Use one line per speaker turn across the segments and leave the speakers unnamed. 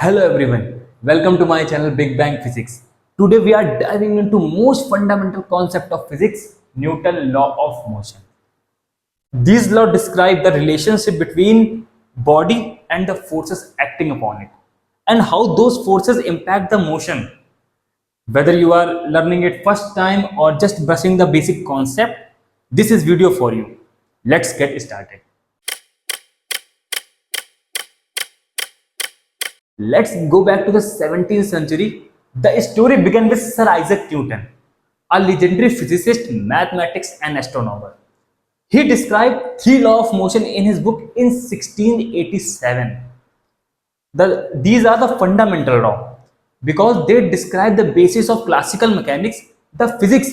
Hello everyone, welcome to my channel Big Bang Physics. Today we are diving into most fundamental concept of physics, Newton's law of motion. These laws describe the relationship between body and the forces acting upon it and how those forces impact the motion. Whether you are learning it first time or just brushing the basic concept, this is video for you. Let's get started. Let's go back to the 17th century. The story began with Sir Isaac Newton, a legendary physicist, mathematics, and astronomer. He described three laws of motion in his book in 1687. These are the fundamental laws because they describe the basis of classical mechanics, the physics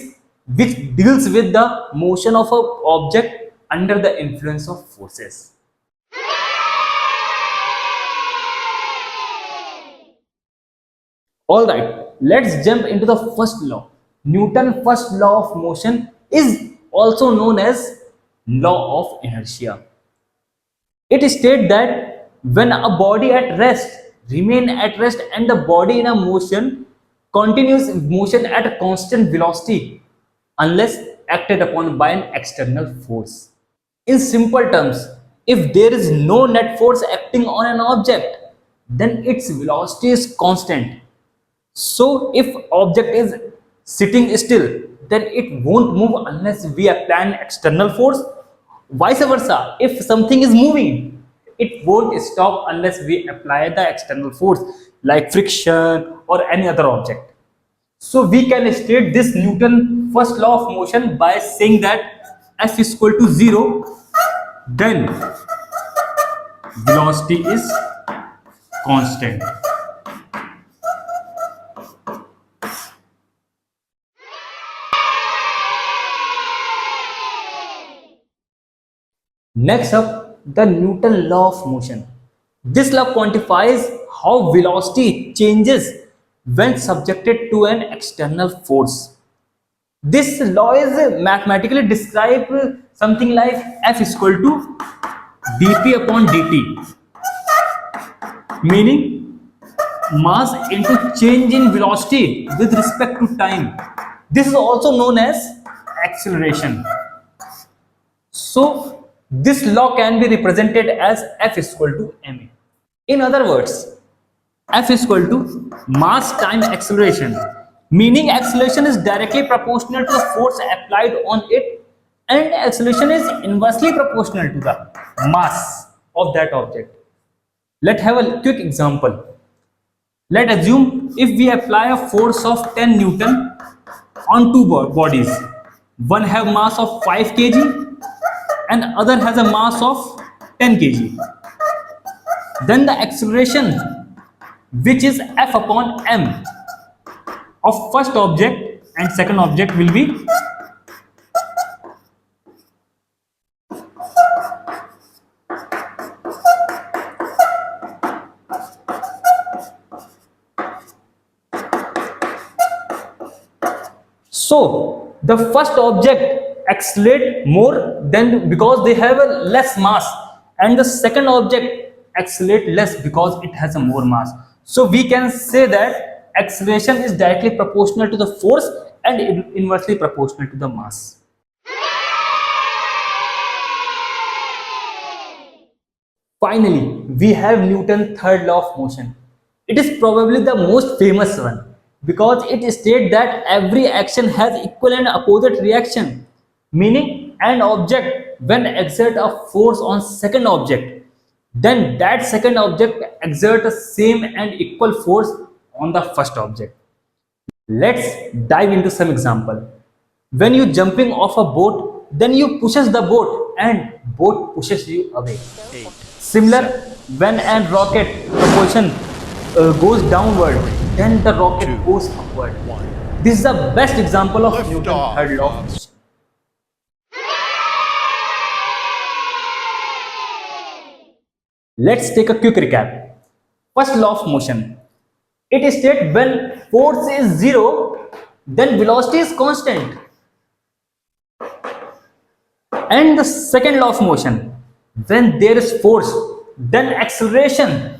which deals with the motion of an object under the influence of forces. Alright, let's jump into the first law. Newton's first law of motion is also known as law of inertia. It states that when a body at rest remain at rest and the body in a motion continues motion at a constant velocity unless acted upon by an external force. In simple terms, if there is no net force acting on an object, then its velocity is constant. So if object is sitting still, then it won't move unless we apply an external force. Vice versa, if something is moving, it won't stop unless we apply the external force like friction or any other object. So we can state this Newton first law of motion by saying that F is equal to 0, then velocity is constant. Next up, the Newton law of motion. This law quantifies how velocity changes when subjected to an external force. This law is mathematically described something like F is equal to dp upon dt, meaning mass into change in velocity with respect to time. This is also known as acceleration. So this law can be represented as F is equal to ma. In other words, F is equal to mass time acceleration, meaning acceleration is directly proportional to the force applied on it and acceleration is inversely proportional to the mass of that object. Let's have a quick example. Let's assume if we apply a force of 10 Newton on two bodies, one have mass of 5 kg and other has a mass of 10 kg. Then the acceleration, which is F upon m of first object and second object, will be so the first object accelerate more than because they have a less mass, and the second object accelerate less because it has a more mass. So we can say that acceleration is directly proportional to the force and inversely proportional to the mass. Finally, we have Newton's third law of motion. It is probably the most famous one because it states that every action has equal and opposite reaction, meaning an object when exert a force on second object, then that second object exert the same and equal force on the first object. Let's dive into some example. When you jumping off a boat, then you pushes the boat and boat pushes you away. Similar, when a rocket propulsion goes downward, then the rocket goes upward. This is the best example of Newton's third law of motion. Let's take a quick recap. First law of motion. It states when force is 0, then velocity is constant. And the second law of motion, when there is force, then acceleration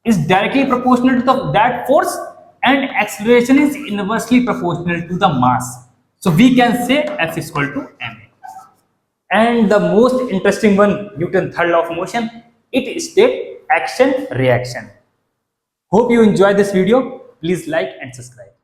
is directly proportional to that force, and acceleration is inversely proportional to the mass. So we can say F is equal to ma. And the most interesting one, Newton's third law of motion, it states action reaction. Hope you enjoy this video. Please like and subscribe.